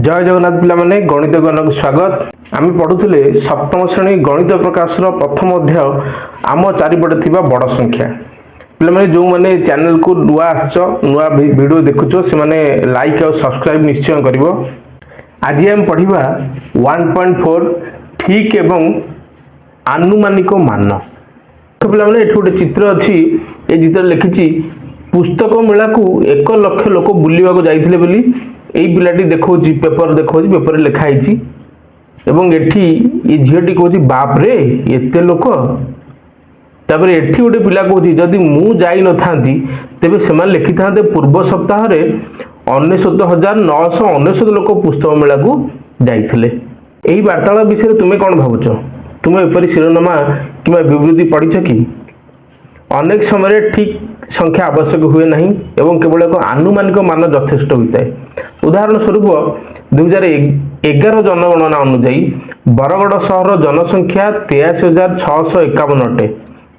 जय जगन्नाथ पिला माने गणित ज्ञान को स्वागत। आम पढ़ुले सप्तम श्रेणी गणित प्रकाशर प्रथम अध्याय आम चारिपटे थिबा बड़ संख्या। पिला माने जो माने चैनल को नुआ नुआ वीडियो देखुचो से माने लाइक और सब्सक्राइब निश्चय करिवो। आज हम पढ़िबा 1.4 ठीक एवं आनुमानिक मान। तो पिला माने एठी गोटे चित्र अछि। ए चित्र लिखिछि पुस्तक मेला को 1 लाख लोक बुलिबा को जाइथिले बोली एई पिलाटी देखौछि पेपर देखौछि पेपर लिखा हिची एवं एठी ए झियटी कहछि बाप रे एते लोक। तापर एठी गोटे पिला कहछि जदि मु जाई न थांती तेबे सेमान लिखि थांते पूर्व सप्ताह रे 99,999 लोक पुस्तक मेला को जाइथिले। एही वार्तालाप विषय तुमे कोन भाबुछ? तुमे एपरि शिरोनामा किबा विवृत्ति पढिछ कि? अनेक समय ठीक संख्या आवश्यक हुए नहीं एवं केवल एक आनुमानिक मान यथेष्ट होता है। उदाहरण स्वरूप 2011 जनगणना अनुसार बरगड़ सहर जनसंख्या 83,651 अटे।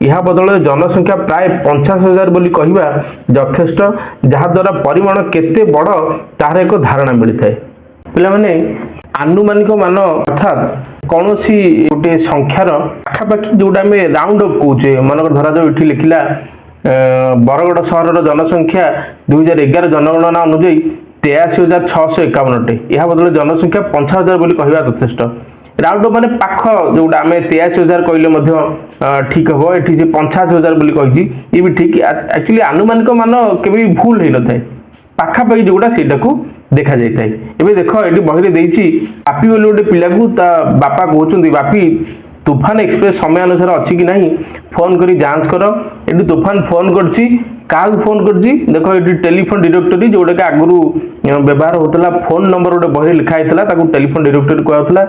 यह बदल जनसंख्या प्राय 50,000 बोली कहवा यथेष्ट, जहाद्वारा परिमाण केते बड़ तार एक धारणा मिलता है। पिला माने आनुमानिक मान अर्थात कौन सी गोटे संख्यार पाखापाखि जोटा आम राउंड अप कौचे मनकर धरा जाऊ ये लिखला बरगड़ सहर जनसंख्या 2011 जनगणना अनुଯାयी 83,651 अटे। यह बदल जनसंख्या 50,000 बोली कहवा यथेष्ट। राउंड माने पाख जोटा आम 83,000 कहले ठीक हम ये 50,000 बोली कही ये भी ठीक। एक्चुअली आनुमानिक मान केबे भूल हो न थाए, पाखापाखि जोटा सेटा को देखा जाए। एबे देख ये बही देछि बापी बोली गोटे पिला को ता बापा कहउछन्ती बापी तूफान एक्सप्रेस समय अनुसार अच्छी कि नहीं फोन करी जांच कर। ये तूफान फोन करछि का फोन करछि देख ये टेलीफोन डायरेक्टरी जोटा कि आगु व्यवहार होता फोन नंबर गोटे बही लिखा होता टेलीफोन डायरेक्टरी कहला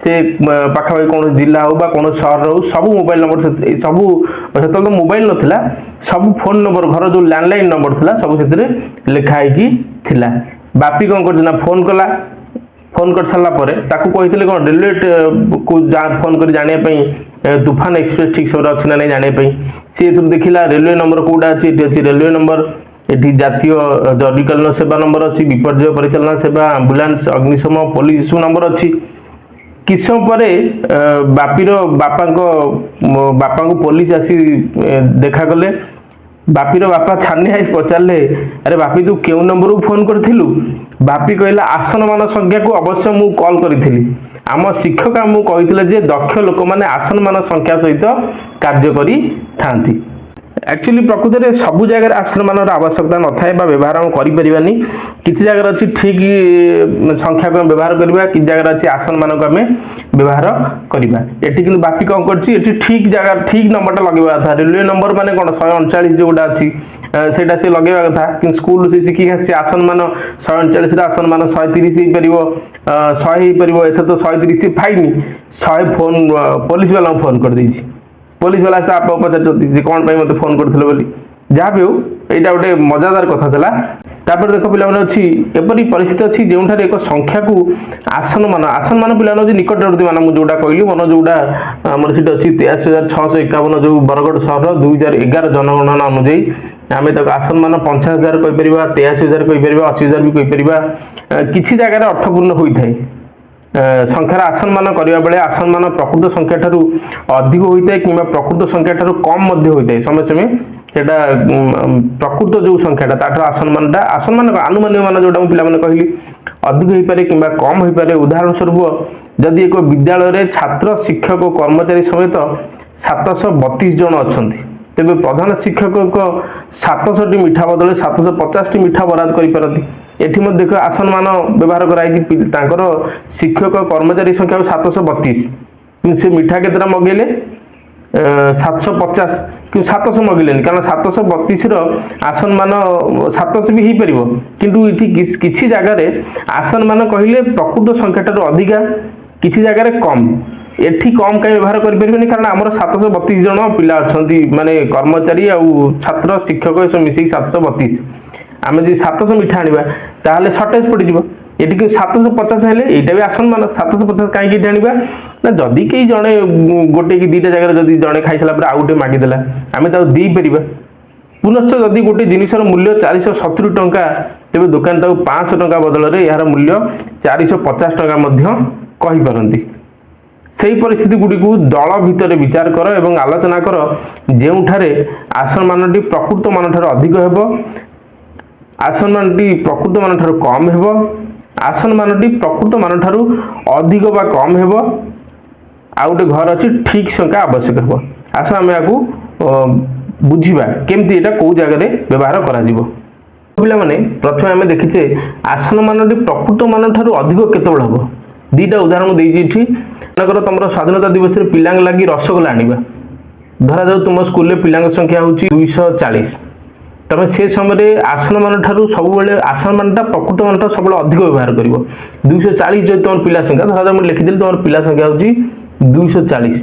से पाखापाखि कौन जिला हो बा कौन सहर हो सब मोबाइल नंबर सब से तो मोबाइल नथिला सब फोन नंबर घर जो लैंडलाइन नंबर थिला सब से लिखाई थिला। बापी कौन कर फोन कला फोन कर सारा पर ताकू कही कौन रेलवे को फोन कर जानापी तूफान एक्सप्रेस ठीक समय अच्छी ना नहीं जानापी सी देखला रेलवे नंबर कौटा अच्छी रेलवे नंबर ये जातीय जरुरीकालीन सेवा नंबर अच्छी विपर्य परिचालना सेवा आंबुलांस अग्निशम पुलिस सब नंबर अच्छी। किछ समय पर बापीर बापा को पुलिस आसी देखा कले। बापीर बापा छानी आई पचारे अरे बापी तू क्यों नंबर को फोन करूँ? बापी कहला आसन मान संख्या को अवश्य मु कॉल करी आम शिक्षक आमको कही दक्ष लोक मैंने आसन मान संख्या सहित कार्य करी थांती। एक्चुअली प्रकृत में सबू जगह आसन मान आवश्यकता न थाए व्यवहार आम करें। किसी जगह अच्छी ठीक संख्या को व्यवहार करवा कि जगह अच्छी आसन मान को आम व्यवहार करवा। ये कि बापी कौन कर ठीक जगह ठीक नंबर लगे था रेलवे नंबर माने कौन 139 जोटा अच्छी सेटा से लगे कथा कि स्कूल से शिखी आसी आसन मान 139 आसन मान 130 हो पार 100 हो पार एथर तो 130 फाइन 100 फोन पुलिस वाला फोन कर देछि। पुलिस वाला से आप पचार कौन मत फोन करते बोली जहाँ भी हो यहाँ गोटे मजादार कथा था। तापर देख पिला अच्छी एपरी परिस्थिति अच्छी जो एक संख्या को आसन मान पिला निकटवर्ती मान मुझे जोटा कहली मन जोटा आम सीट अच्छी 83,651 जो बरगड़ सहर 2011 जनगणना अनुଯାयी आम तक आसन मान 50,000 कहीपर 83,000 कहीपर 80,000 भी कहीपर। किसी जगह अर्थपूर्ण होता है संख्यार आसन मान करने बेले आसन मान प्रकृत संख्या ठारू अधिक होता है कि प्रकृत संख्या ठारू कम होता है। समय समय सेटा प्रकृत जो संख्याटा ताठू आसन मान आनुमानिक मान जोटा पिला माने कहली अधिक हो पारे कि कम हो पारे। उदाहरण स्वरूप जदि एक विद्यालय छात्र शिक्षक और कर्मचारी समेत 732 जन अच्छा तेज प्रधान शिक्षक 700 मिठा बदल 750 मिठा बराद कर एठी मत देख आसन मान व्यवहार कराई शिक्षक कर्मचारी संख्या 732 से मिठा केतरा मगेले 750 कि 700 मगिले कारण 732 आसन मान 700 भी हो पार किंतु किसी जगह आसन मान कहले प्रकृत संख्या ठारू अधिका किसी जगह कम एठी कम कहीं व्यवहार करें कारण आमर 732 जन पिला अच्छा माने कर्मचारी आउ छात्र शिक्षक सब मिसिक 732 आम जो 700 मिठा आने ताहले सर्टेज पड़ ये 750 हेले यहाँ भी आसन मान 750 कहीं आने ना जदि कई जड़े गोटे कि दुईटा जगह जब जड़े खाई सारा आउ गोटे मागिदेला आम दे पार पुनश्च जदि गोटे जिनसर मूल्य 470 टंका तेज दुकान ताकू 500 टंका बदल यार मूल्य 450 टंका कहीपरती। से परिस्थिति गुड़ी को दल भितर विचार कर एवं आलोचना कर जोठारे आसन मानटी प्रकृत मान ठार अधिक हेब, आसन मानटी प्रकृत मान ठार कम हेब, आसन मानटी प्रकृत मान ठार अधिक बा कम हेब, आ गोटे घर अच्छी ठीक संख्या आवश्यक हेब। आस आम या बुझा केमती यहाँ कौ जगह व्यवहार करा माने प्रथम आम देखीचे आसन मानटी प्रकृत मान ठार अधिक केतबेले हम। दुईटा उदाहरण देती मनकर तुम स्वाधीनता दिवस पिला लगी रसगोला आनिबा, धरा जाऊ तुम स्कूल में पिला संख्या हूँ 240, तुम से समय आसन मान ठारू सब आसन मानटा प्रकृत मान सब अधिक व्यवहार कर 240 जो तुम पिला संख्या धरा जाऊ लिखिदेली तुम पिला संख्या हूँ 240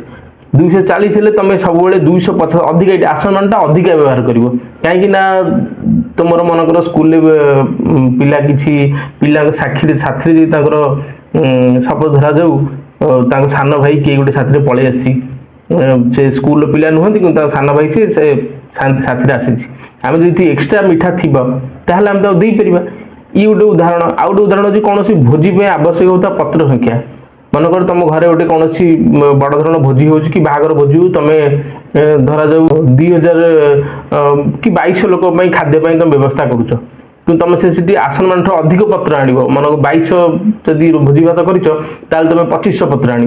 240 हेल्ले तुम सब 250 अधिक आसन मानटा अधिक व्यवहार कर कहीं तुम मनकर स्कूल पिला कि पिला साक्षी साथी सपोज धरा जाऊ सान भाई किए गोटे साथी पलि आसी से स्कूल पिला नुहति कि सान भाई से साथी आसी आम जो एक्सट्रा मीठा थी ताहले आम दे पार। ये गोटे उदाहरण। आ गोटे उदाहरण अच्छी कौन भोजी आवश्यक होता पत्र संख्या। मनकर तुम घरे गोटे कौन बड़ धरण भोजी हो कि बाहागर भोजी हो तुम धरा जाऊ 2000 कि 2200 लोक खाद्य तुम व्यवस्था करुच कि तुम से आसन मान अधिक पत्र आण मन 2200 जदि भोजी भात कर तुम 2500 पत्र आण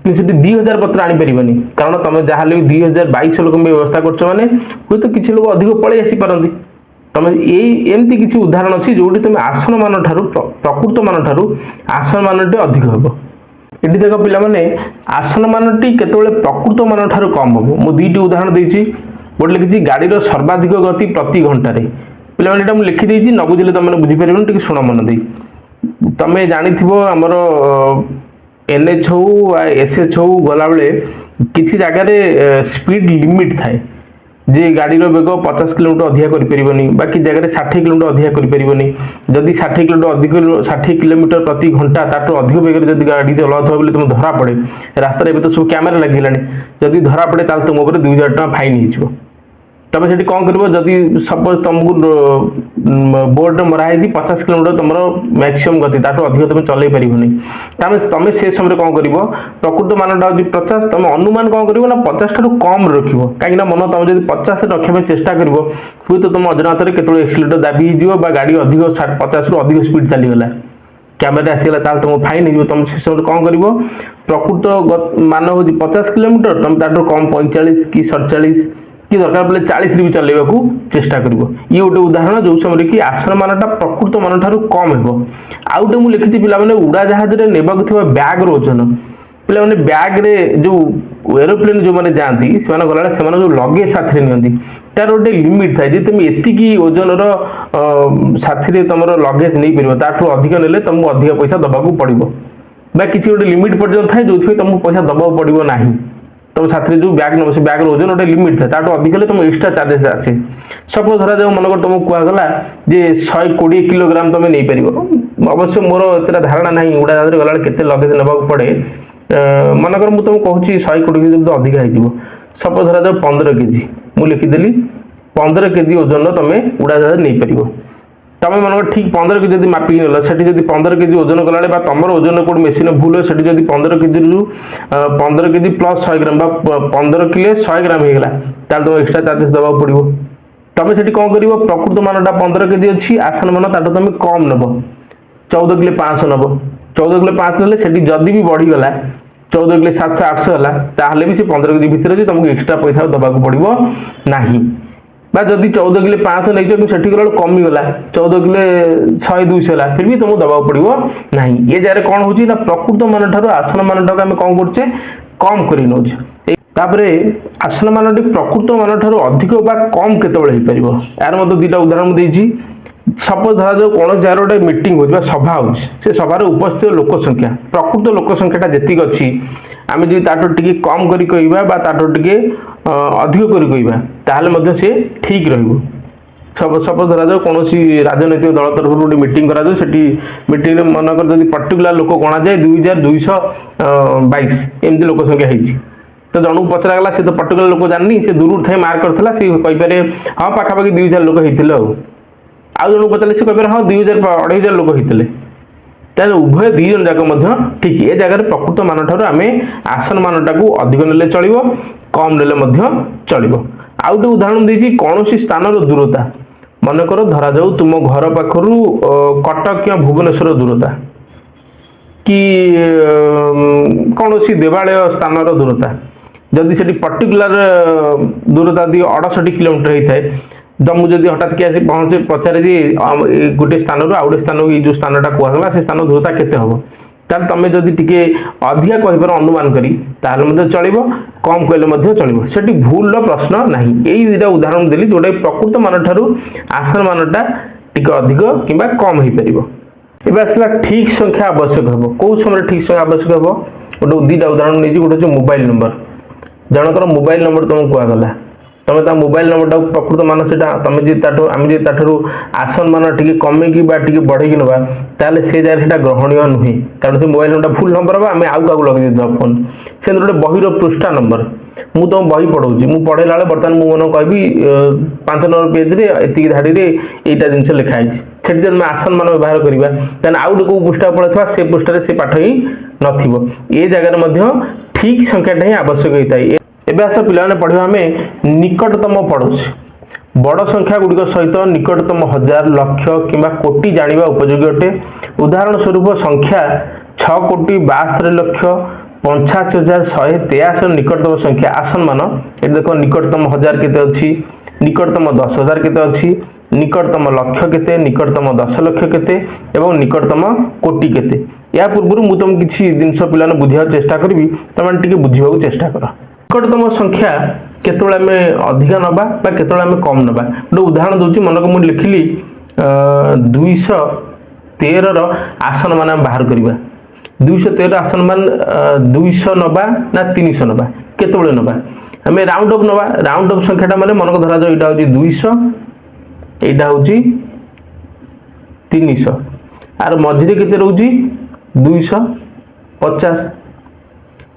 कि 2000 पत्र आनीपारे कारण तुम जहाँ 2200 लोक व्यवस्था कर हूँ तो किसी लोग अधिक पलि आसीपारती। तुम एमती किसी उदाहरण अच्छी जो तुम आसन मान ठारू प्रकृत मान ठारू आसन मानटी अधिक हे। ये देख पे आसन मानटी केतबेले प्रकृत मान ठारू कम हम। मु दुईटी उदाहरण देती गोटे लिखी गाड़ी सर्वाधिक गति प्रति घंटे पे मुझे लिखिदी न बुझे तुम बुझीपर टे शुण मन दे तुम जानी आमर NH हो SH हो गला बेले किसी जगार स्पीड लिमिट थाए जे गाड़ी बेग 50 किलोमीटर अधिका कर कि जगह 60 किलोमीटर अधिका कर जदि 60 किलोमीटर अधिक 60 किलोमीटर प्रति घंटा ताठू अधिक बेग जब गाड़ी चलाऊ बोले तुम धरा पड़े रास्तार ए तो सब कैमेरा लगे जदि धरा पड़े तुम 2000 टका फाइन हो। तुम से कौन कर जदि सपोज तुमको बोर्ड मराई 50 किलोमीटर तुम मैक्सिमम गति ताठू अधिक तुम चल पार तुम से समय कौन कर प्रकृत मानटा हूँ 50 तुम अनुमान कौन कर 50 ठार कम रख कहीं मन तुम जब 50 रखा चेष्टा कर हुए तो तुम अजनत केतु एक्सीटर दाबी गाड़ी अधिक 50 रु अधिक स्पीड चलीगला कैमेरा आसीगला तुम फाइन हो। तुम से समय कौन कर प्रकृत मान हूँ 50 किलोमीटर तुम ताठू कम 45 कि 47 कि दरकार पड़े 40 भी चलने को चेष्टा कर। ये गोटे उदाहरण जो समय कि आसन मानटा प्रकृत मान ठारू कम हो। आउ गोटे मुझे लिखी पे उड़ा जहाज ने बैग ओजन पे बैग जो एरोप्लेन जो मैंने जाती से गला से जो लगेज साथी नि तार गोटे लिमिट थाए तुम एति ओजन साथी तुम लगेज नहीं पार ताठू अधिक ने तुमको अधिक पैसा दबाक पड़ो किसी गोटे लिमिट पर्यटन थाए जो तुमको पैसा दबाक पड़ो ना तुम साथी जो बैग नब से बैग ओजन गोटे लिमिट था ताठू अधिक तुम एक्सट्रा चार्जेस आसे। सपोज धरा जाऊ मनकर तुमको कहगला जे 120 किलोग्राम तुम नहीं पार। अवश्य मोर एत धारणा ना उड़ा जहाज गला के लगेज नाक पड़े मनकर मुझे तुमको कहूँ 120 केजी तो अधिक हो। सपोज धरा जाऊ 15 केजी मुझे लिखिदेली 15 केजी ओजन तुम उड़ा जहाज नहीं पार। तुम मन ठीक 15 केजी जब मापिक ना से 15 केजी ओजन कला तुम ओजन कौट मेसीन भूल हो 15 केजी रु 15 केजी प्लस 100 ग्राम 15 किलो 100 ग्राम होगा तुम एक्सट्रा चार्जेस दबा पड़ो। तुम से कौन कर प्रकृत मानटा 15 केजी अच्छी आसन मान ताठू तुम कम नब 14 किलो 500 नब 14 किलो 500 ना जदि भी बढ़ीगला 14 किलो 700 800 है ताहले भी से 15 केजी भितर तुमको एक्सट्रा पैसा दबाक पड़ो ना जदि 14 किलो 500 नहीं कि सेठी गला कमीगला 14 किलो 100 200 है फिर भी तुमको दबाक पड़ो ना। ये जगह कौन हो प्रकृत मान ठार आसन मानटा आम कौन करचे कम कर नौचे। आसन मानटी प्रकृत मान ठार अधिक बा कम केतबेले हो पार यार मत दुईटा उदाहरण देती। सपोज धरा जाऊ कौन जगह गोटे मीटिंग हो सभा हो सभार उपस्थित लोक संख्या प्रकृत लोक संख्याटा जी अच्छी आम जी ताठू टी कम कर ताठू टी अधिक कर सी ठीक सपोज धरा जाऊ कौन राजनैतिक दल तरफ गोटे मीटिंग करा मीटिंग मनकर जब पर्टिकुलर लोक गणा जाए 2222 एमती लोक संख्या होती तो जनक पचरागला सी तो पर्टिकुलर लोक जाननी से दूर थे मार्क करता सी कहीपर हाँ पाखापाखि 2000 लोक होते आउ जन पचारे सी कहीपर हाँ 2000 2500 लोक होते तेज उभय दी जन जाक ठीक ए जगह प्रकृत मान ठार आम आसन मानटा को अधिक नेले चलो कम नेले चलो आउ गोटे उदाहरण देती कौन स्थान दूरता मनकर धरा जाऊ तुम घर पाखर कटक या भुवनेश्वर दूरता कि कौन देवालय स्थान दूरता जदि से पर्टिकुलर दूरता दी 68 किलोमीटर होता है जम्मू जदि हठात कि आसी पहुँचे पचारे जे गोटे स्थान रू आउ गोटे स्थान जो स्थानटा कहला से स्थान दूरता केते हम ताल तुम जदि टिके अधिका कहीपर अनुमान करी चलो कम कहले चलो से भूल प्रश्न ना यही दुटा उदाहरण देली जोटा प्रकृत मान ठार आसन मानटा टिके अधिक कि कम हो पार एवं आसला ठीक संख्या आवश्यक हम कौ समय ठीक संख्या आवश्यक हम गोटे दुटा उदाहरण नहीं गोटे हूँ मोबाइल नंबर जनकर मोबाइल नंबर तुमको कहगला तुम ता मोबाइल नंबर प्रकृत मान से तुम जी आम जी आसन मान टी कमेकी बढ़े ना ताले से जगह से ग्रहणीय नुहे कारण से मोबाइल नंबर भूल नंबर आम आउ क्या लगे फोन से गोटे बहीर पृष्ठा नंबर मु तुम बही पढ़ाऊँ मुझे पढ़ेला बर्तमान मुझे कहि 5 नंबर पेज एति धाड़ी यहाँ जिन लिखाई से जब आसन मान व्यवहार करवा आउ गोटे पृष्ठा पढ़ा से पृष्ठ से पाठ ही नए जगह ठीक संख्याटा ही आवश्यक होता है एवं आस पे पढ़ा आम निकटतम पड़ोशी बड़ संख्या गुड़िक सहित निकटतम 1000 लक्ष कि कोटी जाना उपयोगी अटे उदाहरण स्वरूप संख्या 6,82,लक्ष,85,183 निकटतम संख्या आसन मान ये देख निकटतम 1000 केते अच्छी निकटतम 10,000 केते अच्छी निकटतम लक्ष केते निकटतम 10 लक्ष केते एवं निकटतम कोटी केते या पूर्व मुझे तुम किसी जिनस पे बुझा चेष्टा करी तुम टे बुझा चेष्टा कर निकटतम संख्या केतोले आम अधिका नबा केतोले आम कम नबा गोटे उदाहरण दूसरी मनक मुझे लिखिली 213 आसन मान आम बाहर करवा 213 आसन मान 200 नबा ना 300 नबा केतोले नबा आम राउंड अप नबा राउंड अप संख्याटा माने मनक धरा जाओ यहाँ हूँ 200 यहाँ हूँ 300 आर मझे केते रोची 250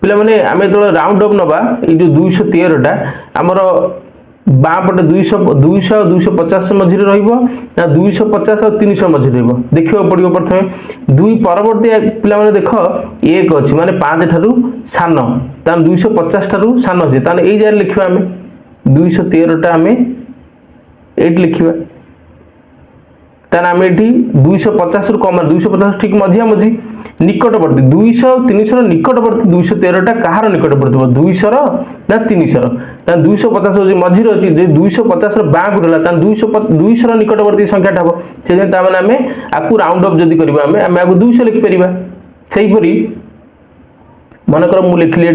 पिला माने आम जो राउंड अप नबा ये जो 213टा आमर बापटे 200 250 मझे ना 250 और 300 मझे देखा पड़ो प्रथम दुई परवर्ती पिला माने देख एक अच्छी माने 5 ठारू सान 250 ठारू सान अच्छे ताने यही जगह लिखा आम 213टा आम ये लिखा ताने आम ये 250 रु कम 250 ठीक मझिया मझी निकटवर्ती 200 300 निकटवर्ती 213टा कहार निकटवर्ती 200 ना 300 250 हूँ मझे अच्छी 250 बाँक रहा 200 निकटवर्ती संख्याटा हम से आम आपको राउंड अप जब करवा आम आपको 200 लिखिपर से हीपरी मनकर मुझे लिखिली ये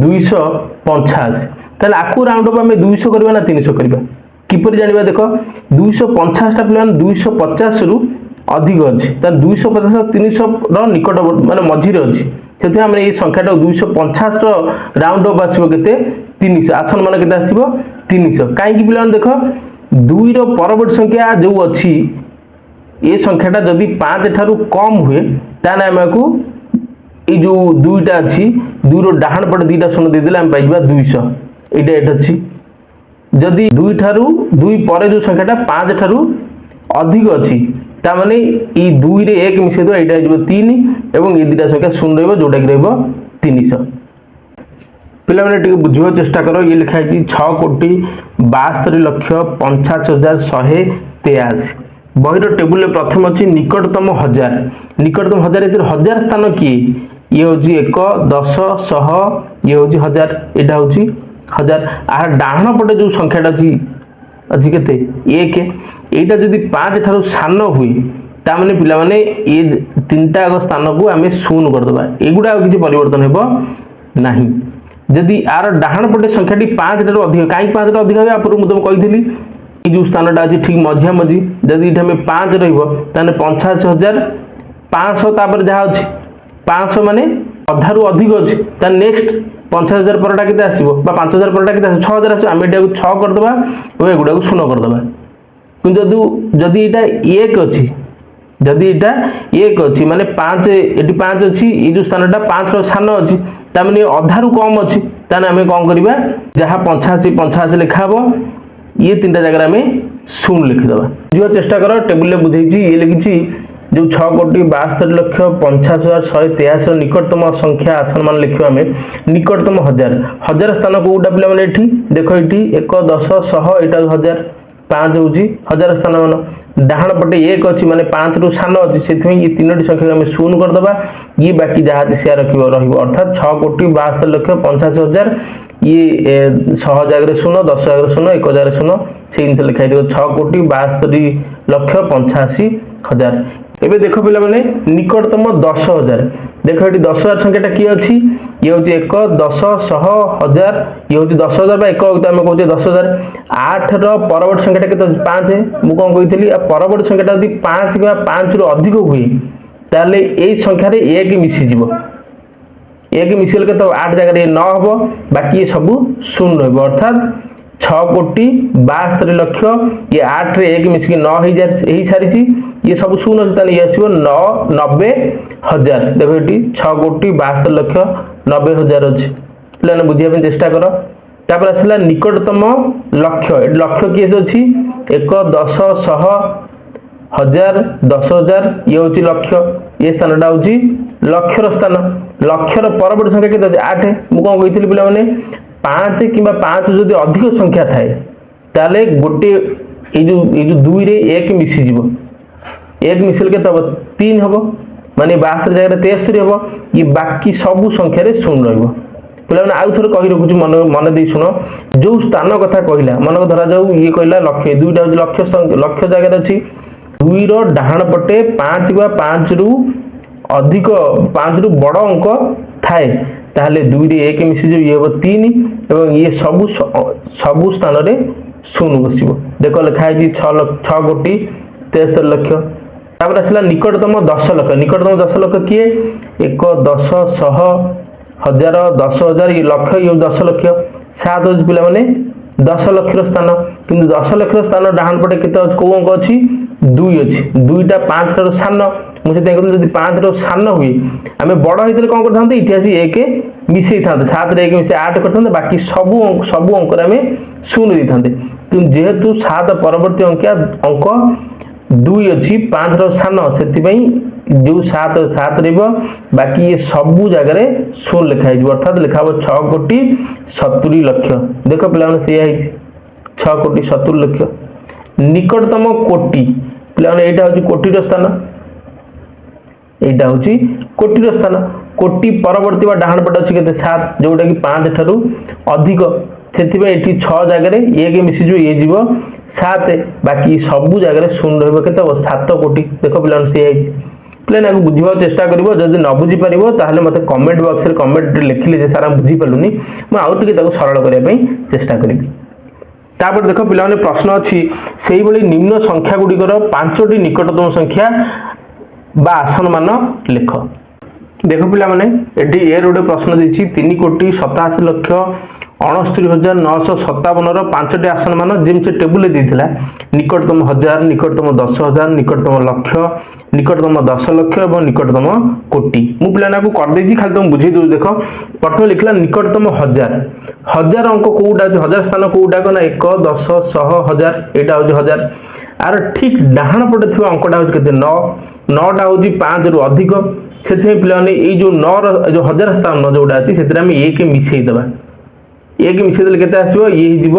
285 ताले आपको राउंड अप आम 200 करवा ना 300 करवा किपर जाना देख 250टा पे 250 रु अधिक अच्छी 250 और 300 निकट माने मझे अच्छी से आम ये संख्याटा 250 राउंड अप आसो के 300 आसन मान के 300 कहीं पे देख 2 परवर्त संख्या जो अच्छी ये संख्याटा जदि 5 ठारू कम हुए ताने आम को ये जो 2टा अच्छी 2 डाहाण पटे 2टा शून्य देदेले आम पाइबा 200 यहाँ अच्छी जदि 2 ठारू 2 पर जो संख्याटा 5 ठारू अधिक अच्छी तामाने ये 2 रे 1 मिसे दो यहाँ हो 3 एवं ये 2टा संख्या शून्य रोटा कि 300 पे बुझा चेष्टा कर ये लिखाई 6,72,65,183 बहीर टेबुल प्रथम अच्छी निकटतम 1000 निकटतम 1000 1000 स्थान किए ये हूँ 1 10 100 ये हूँ 1000 यहाँ हूँ 1000 आर डाहाण पटे जो संख्याटा अच्छी के 1 यहाँ जदि 5 ठारू सान हुए ताने पिला माने ये 3टा स्थान को आम शून्य करदे एगुड़ा किसी परिवर्तन हो नहीं जदि आर डाहाण पटे संख्याटी 5 ठारू अधिक कहीं 5 टा अधिक आप मुझे कही ये जो स्थानटा अच्छी ठीक मझिया मझी जदि ये 5 रही 85,500 जहाँ अच्छी 500 माने अधारू अधिक अच्छी नेक्स्ट 50,000 परटा के आसो 5,000 परटा के 6,000 आस आम यहाँ 6 करदे और एगुड़ा शून्य करदे कि जदि यहाँ 1 अच्छी जदि यहाँ 1 अच्छी माने 5 ये 5 अच्छी ये जो स्थानटा 5 सान अच्छी तार अधारू कम अच्छी ताने आम कौन करवा जहाँ 85 लिखा हम ये 3टा जगह आम शून्य लिखिदे बुझा चेष्टा कर टेबुल बुझे ये लिखी जो 6,72,50,183 निकटतम संख्या आसन मान लिखा आम निकटतम हजार स्थान कौटा पे देख ये 1 10 100 यहाँ 1000 5 हूँ 1000 स्थान मान डाहाण पटे 1 अच्छी माने 5 रु सान अच्छी से ये 3टी संख्या आम शून्य करदे ये बाकी जहाँ से अर्थात 6,72,85,000 ये 100 जगह शून्य 10 जगह शून्य 1000 शून्य से जिन लिखाई 6,72,85,000 एबे देख पिला माने निकटतम 10,000 देख ये 10,000 संख्याटा किए अच्छी ये हूँ 1 10 100 1000 ये हूँ 10,000 1 आम कहते 10,000 8 परवर्त संख्याटा के 5 मुझे कौन कही परवर्त संख्याटा यदि 5 कि 5 रु अधिक हुए ताले यही संख्यार 1 मिसीज 1 मिसले के 8 जगह ये 9 हम बाकी ये सब शून्य अर्थात 6,72,00,000 ये 8 रे 1 मिसिकी 9 हो सारी ये सब शून्य अच्छे ये आसो 90,000 देख ये 6,72,00,090,000 अच्छे पे बुझापी चेष्टा कर तापर आसला निकटतम लक्ष्य लक्ष्य किए अच्छी 1 10 100 1000 10,000 ये हूँ लक्ष्य ये स्थानटा हूँ लक्ष्यर स्थान लक्ष्यर परवर्त संख्या के 8 मुझे कौन कही पे 5 कि 5 जदि अधिक संख्या थाए ताले गोटे ये जो 2 रे 1 मिसीज 1 मिसल के 3 हम माने 72 जगह 73 हम ये बाकी सबू संख्यार शून्य पे आउ थे कही रखुच्छी मन दे शुण जो स्थान कथा कहला मन धरा जाऊ ये कहला लक्ष्य 2टा हूँ लक्ष्य जगह अच्छी 2 डाहाण पटे 5 कि 5 रु अधिक 5 रु बड़ अंक थाए ताहले 2 रे 1 मिसी ये हम 3 और ये सबू स्थान रे शून्य बसो देख लिखाई 6,73,00,000 तापर आसला निकटतम 10 लाख निकटतम 10 लाख किए 1 10 100 1000 10,000 ये लक्ष ये 10 लाख 7 हूँ पे 10 लाख स्थान किंतु 10 लाख स्थान डाहाण पटे के कौ अंक अच्छी 2 अच्छी 2टा 5 ठार सान मुझे जब 5 रो सान हुए आम बड़ होते कौन करते इतिहास 1 मिसई था 7 रे 1 मिसे 8 करते बाकी सबू अंक आम शून्य दे था किंतु जेहेतु 7 परवर्ती अंक 2 अच्छी 5 रो सान से जो 7 बाकी ये सबू जगह शून्य लिखाई अर्थात लिखा 6,70,00,000 देख पे 6,70,00,000 निकटतम कोटि पे यहाँ हूँ कोटिर स्थान यहाँ हूँ कोटिर स्थान कोटि परवर्ती डाहाण पटे अच्छी के 7 जोटा कि 5 ठारू अधिक से 6 जगह 1 मिसीज ये जीव 7 बाकी सबू जगह शून्य रही 7 कोटि देख पे पे बुझा चेष्टा कर जब न बुझी पार मत कमेंट बॉक्स में कमेंट लिखिले जे सारा बुझीपारूनी मुझे आउ टे सरल करने चेष्टा करी तापर देख पे प्रश्न अच्छी से निम्न संख्या गुड़िकर 5टी निकटतम संख्या बा आसन मान लिख देख पे ये गोटे प्रश्न देती 3,87,69,957 5टी आसन मान जमी से टेबुल देता निकटतम 1000 निकटतम 10,000 निकटतम लक्ष निकटतम 10 लाख और निकटतम कोटि मु पिलाना को कर देछि खाली तुम बुझे दो देख प्रथम लिखला निकटतम 1000 अंक कोउटा 1000 स्थान कोउटा को ना 1 10 100 1000 एटा हो 1000 आर ठीक डाहाण पटे थिबा अंकटा हो केते 9 टा हो 5 रु अधिक सेथे पिलाने ए जो 9 जो 1000 स्थान जोडा अछि सेते हम 1 मिसई देबा 1 मिसई देले केते आसीबो ये जीव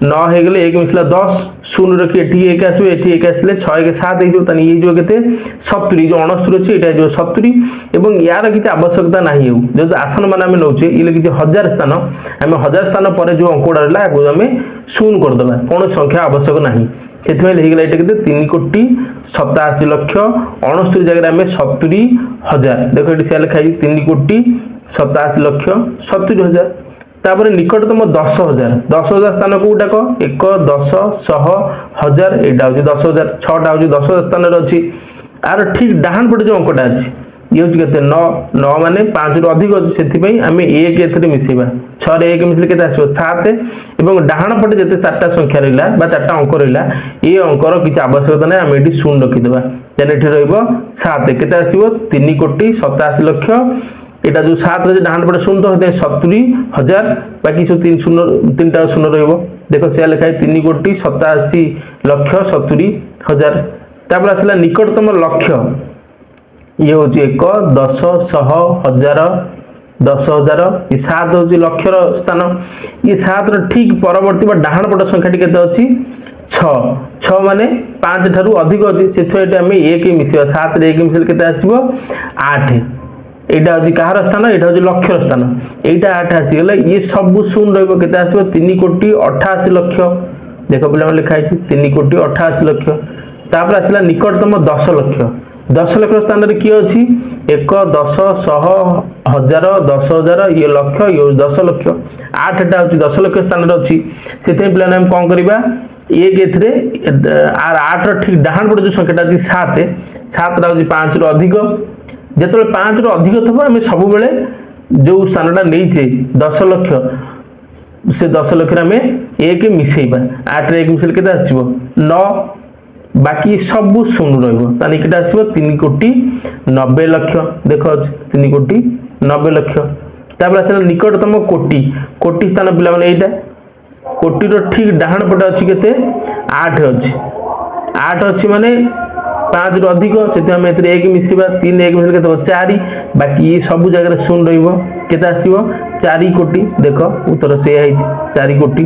9 हे गेले 1 मिसला 10 0 रखी एठी 1 आसीबो एठी 1 आसीले 6 1 7 हे जो तनी ये जो केते 70 जो 69 अछि एटा जो 70 एवं यार किते आवश्यकता नाही हो जो आसन मान हम नउचे ई लगी 1000 स्थान हम 1000 स्थान पर जो अंकड़ा रहला को हम शून्य कर देबा कोन संख्या आवश्यक नाही सेथमे लेगला एटा केते 3,87,69,000 जगह में 70,000 देखो एटी से लिखाई 3,87,70,000 तापर निकटतम 10,000 स्थान कोटा को 1 10 100 1000 एटा हो 10,000 6टा हो 10,000 स्थान अच्छी आर ठीक डाहाण पटे जो अंकटा अच्छी ये हूँ के 9 माने 5 रु अधिक अच्छे से आम 1 एथरे मिसेबा 6 रे 1 मिसले के 7 एवं डाहाण पटे जिते 4टा संख्या रहा 4टा अंक रहा ये अंकर किसी आवश्यकता ना आम ये शून्य रखीदे ये रही 7 के 3,87,69,000 এটা जो 7 रे डाहाण पटे शून्य होते 70,000 बाकी सब 3टा शून्य रहिबो देखो से लिखा है 3,87,70,000 तापर आसला निकटतम लक्ष्य ये हूँ 1 10 100 1000 10,000 ये 7 हूँ लक्ष्यर स्थान ये 7 ठीक परवर्ती डाहाण पट संख्या टी केते अछि 6 माने 5 ठारू अधिक अछि से आम 1 मिसेबा 7 रे 1 मिसेल केते आसीबो 8 एटा हूँ कहार स्थान एटा हूँ लक्ष्यर स्थान एटा 8 आसीगला ये सब शून्य रहिबो केते आसीबो 3,88,00,000 देखो पिला लिखा है 3,88,00,000 तापर आसला निकटतम 10 लक्ष 10 लक्ष स्थान रे किए अछि 1 10 100 1000 10,000 ये लक्ष ये 10 लक्ष 8टा हूँ 10 लक्ष स्थान रे अछि सेते पिला हम कोन करबा एक एथरे आर 8 ठीक डाहाण पटे जो संख्याटा अछि 7 7 रा हूँ 5 रो अधिक जेतले 5 रो अधिक थबो हम सब बेले जो स्थानटा नैचे 10 लक्ष से 10 लक्ष रे हम 1 मिसेइबा 8 रे 1 मिसेल केते आसीबो 9 बाकी सब शून्य रहिबो तानी केटा आसीबो 3,90,00,000 देखो 3,90,00,000 तापर आसला निकटतम कोटी स्थान पिला माने एटा कोटी रो ठीक डाहाण पटे अछि केते 8 अछि माने 5 रो अधिक सेते हम एतरे 1 मिसेबा 3 1 मिसेल केते 4 बाकी ये सब जगह शून्य रहिबो केते आसीबो 4 कोटी देखो उत्तर से है 4 कोटी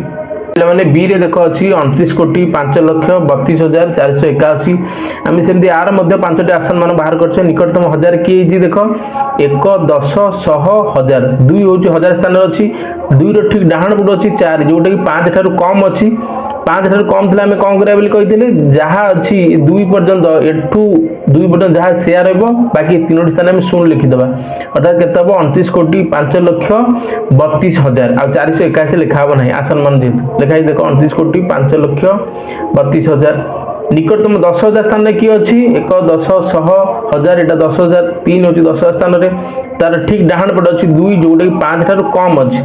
माने बी रे देखो अछि 29 कोटी 5,32,481 आम सेमती आर मध्य 5टी आसन मान बाहर करछे निकटतम 1000 की जी देखो 1 10 100 1000 2 होची 1000 स्थान अछि 2 रो ठीक डाहाण पट अछि 4 जोटा कि 5 ठारू कम अछि 5 ठारू कम थिला हमें कोन करिया बोली कहिथिले जहा अछि 2 पर्यंत एठू 2 पर्यंत जहा शेयर रहबो बाकी 3टी स्थान हम शून्य लिखि दबा अर्थात केते हबो 29 कोटी 5,32,000 आ 481 लिखा हबो नाही आसन मान जेतु लिखाई देखो 29 कोटी 5,32,000 निकटतम 10,000 स्थान रे की अछि 1 10 100 1000 एटा 10,000 3 होची 10,000 स्थान रे तार ठीक डाहाण पट अछि 2 जोटा कि 5 ठारू कम अछि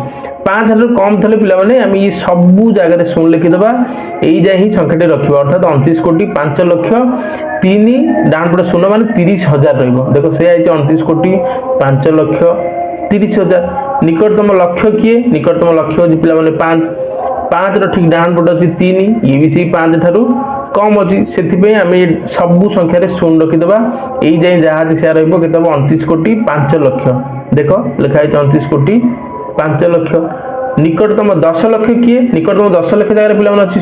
5 ठारू कम थले पिला माने हम ये सब जगह रे शून्य लिखि दबा एई जाय ही संख्याटी रखिबा अर्थात 29 कोटी 5 लक्ष 3 डाहाण पट शून्य माने 30,000 रहइबो देखो से आइते 29 कोटी 5 लक्ष 30,000 निकटतम लक्ष्य किए निकटतम लक्ष्य होची पिला माने 5 रो ठीक डाहाण पट अछि 3 ये भी से 5 ठारू कम अच्छी से सब संख्यार शून्य रखीदे यही जाए जहाँ से रही 29 कोटी 5 लक्ष देख लिखाई 29 कोटी 5 लक्ष निकटतम 10 लक्ष किए निकटतम 10 लक्ष जगह पे अच्छी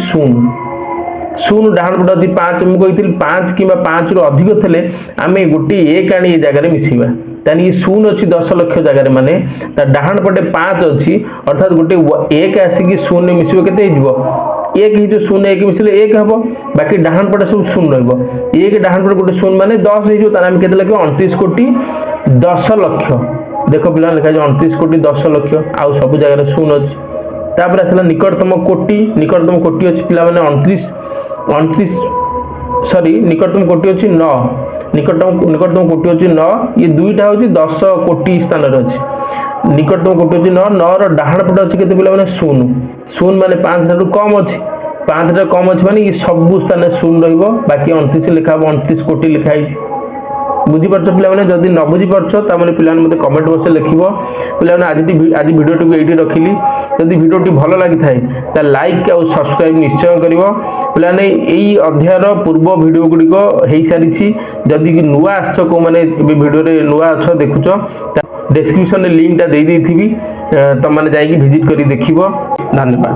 शून्य डाहाण पट अच्छी 5 मुझे 5 कि 5 रु अधिक थे आम गोटे 1 आनी जगह मिसेबा तानी ये शून्य अच्छी 10 लक्ष जगह माने डाहाण पटे 5 अच्छी अर्थात गोटे 1 आसिक शून्य मिसब के 1 ही जो शून्य 1 मिसले 1 हम बाकी डाहाण पटे सब शून्य रही 1 डाहाण पटे गोटे शून्य माने 10 हो के लगे 29 कोटी 10 लक्ष देख पिला लिखा 29 कोटी 10 लक्ष आउ सब जगह शून्य अच्छी तापर आसला निकटतम कोटी अच्छी पिला माने 29 सॉरी निकटतम कोटी अच्छी 9 निकटतम कोटी अच्छी 9 ये दुईटा हूँ 10 कोटी स्थान अच्छी निकटतम कोटी अच्छी 9 रो डाहाण पटे अच्छी केते पिला माने शून्य माने 5 ठारू कम अच्छी 5 टा कम अच्छी माने ये सब स्थान शून्य रहिबो बाकी 29 लिखा 29 कोटी लिखाई बुझीपार पे जदि न बुझीपार मैंने पे मत कमेंट बक्स लिखो पे आज भिडियोटी को ये रखिली जदि भिडियोटी भल लगी था लाइक और सब्सक्राइब निश्चय कर पे यही अध्यायर पूर्व भिडियो गुड़िक हो सारी जदि नुआ आस मैंने भिडियो नुआ अच्छ देखुच डिस्क्रिप्शन लिंक टा दे तुम मैंने जा विजिट कर देख धन्यवाद।